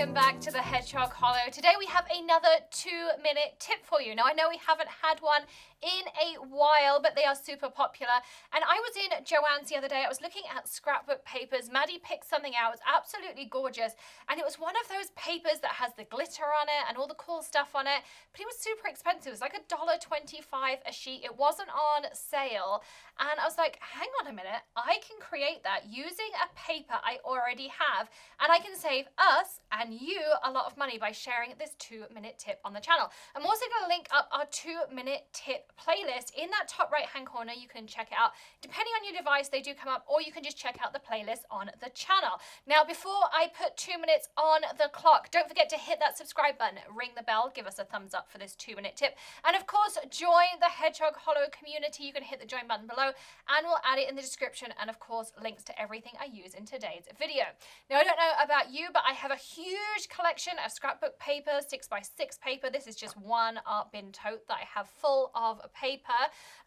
welcome back to the Hedgehog Hollow. Today we have another 2-minute tip for you. Now I know we haven't had one in a while, but they are super popular. And I was in Joann's the other day. I was looking at scrapbook papers. Maddie picked something out. It was absolutely gorgeous. And it was one of those papers that has the glitter on it and all the cool stuff on it. But it was super expensive. It was like $1.25 a sheet. It wasn't on sale. And I was like, hang on a minute. I can create that using a paper I already have. And I can save us and you a lot of money by sharing this 2-minute tip on the channel. I'm also going to link up our 2-minute tip playlist in that top right hand corner. You can check it out. Depending on your device, they do come up, or you can just check out the playlist on the channel. Now, before I put 2 minutes on the clock, don't forget to hit that subscribe button, ring the bell, give us a thumbs up for this 2-minute tip. And of course, join the Hedgehog Hollow community. You can hit the join button below and we'll add it in the description. And of course, links to everything I use in today's video. Now, I don't know about you, but I have a huge collection of scrapbook paper, 6x6 paper. This is just one art bin tote that I have full of paper.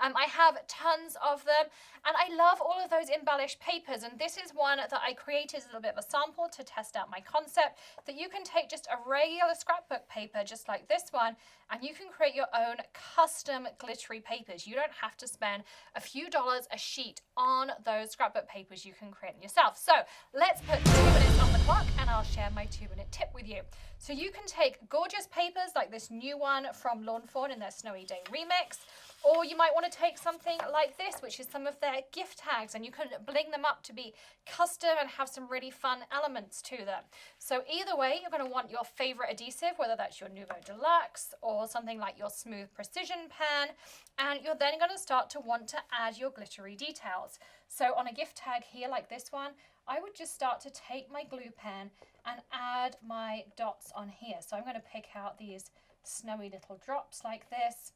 I have tons of them, and I love all of those embellished papers. And this is one that I created as a little bit of a sample to test out my concept, that you can take just a regular scrapbook paper, just like this one, and you can create your own custom glittery papers. You don't have to spend a few dollars a sheet on those scrapbook papers. You can create them yourself. So let's put 2 minutes on the clock and I'll share my 2-minute tip with you. So you can take gorgeous papers like this new one from Fawn in their Snowy Day remix, or you might want to take something like this, which is some of their gift tags, and you can bling them up to be custom and have some really fun elements to them. So either way, you're going to want your favorite adhesive, whether that's your Nuvo Deluxe or something like your Smooth Precision pen, and you're then going to start to want to add your glittery details. So on a gift tag here like this one, I would just start to take my glue pen and add my dots on here. So I'm going to pick out these snowy little drops like this.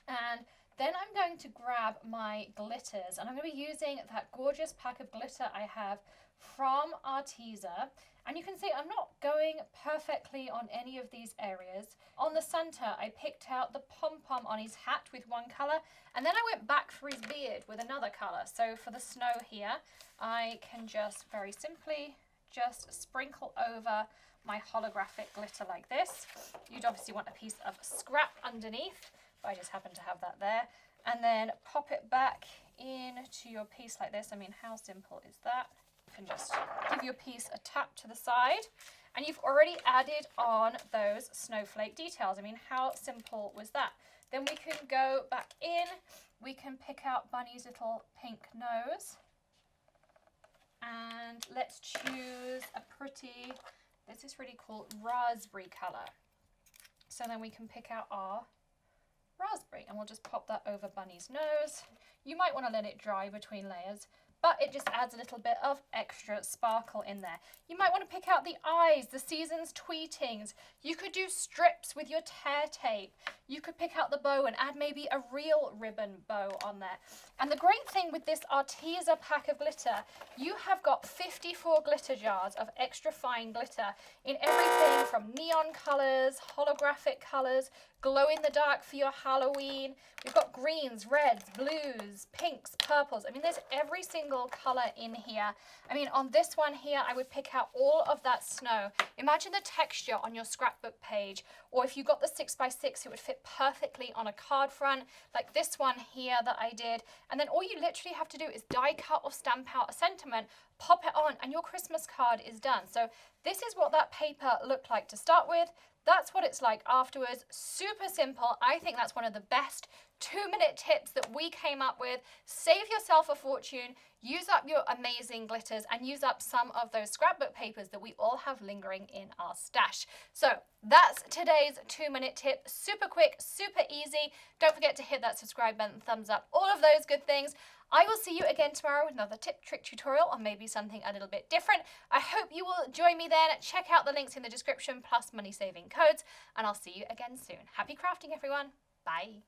And then I'm going to grab my glitters, and I'm going to be using that gorgeous pack of glitter I have from Adhesive. And you can see I'm not going perfectly on any of these areas. On the center, I picked out the pom-pom on his hat with one color, and then I went back for his beard with another color. So for the snow here, I can just very simply just sprinkle over my holographic glitter like this. You'd obviously want a piece of scrap underneath, but I just happen to have that there. And then pop it back into your piece like this. I mean, how simple is that? You can just give your piece a tap to the side, and you've already added on those snowflake details. I mean, how simple was that? Then we can go back in. We can pick out Bunny's little pink nose. And let's choose a pretty, this is really cool, raspberry color. So then we can pick out our raspberry, and we'll just pop that over Bunny's nose. You might want to let it dry between layers, but it just adds a little bit of extra sparkle in there. You might want to pick out the eyes, the season's tweetings. You could do strips with your tear tape. You could pick out the bow and add maybe a real ribbon bow on there. And the great thing with this Adhesive pack of glitter, you have got 54 glitter jars of extra fine glitter in everything from neon colors, holographic colors, glow in the dark for your Halloween. We've got greens, reds, blues, pinks, purples. I mean, there's every single color in here. I mean, on this one here, I would pick out all of that snow. Imagine the texture on your scrapbook page, or if you got the 6x6, it would fit perfectly on a card front, like this one here that I did. And then all you literally have to do is die cut or stamp out a sentiment, pop it on, and your Christmas card is done. So this is what that paper looked like to start with. That's what it's like afterwards. Super simple. I think that's one of the best 2-minute tips that we came up with. Save yourself a fortune, use up your amazing glitters, and use up some of those scrapbook papers that we all have lingering in our stash. So that's today's 2-minute tip. Super quick, super easy. Don't forget to hit that subscribe button, thumbs up, all of those good things. I will see you again tomorrow with another tip, trick, tutorial, or maybe something a little bit different. I hope you will join me then. Check out the links in the description, plus money-saving codes, and I'll see you again soon. Happy crafting, everyone. Bye.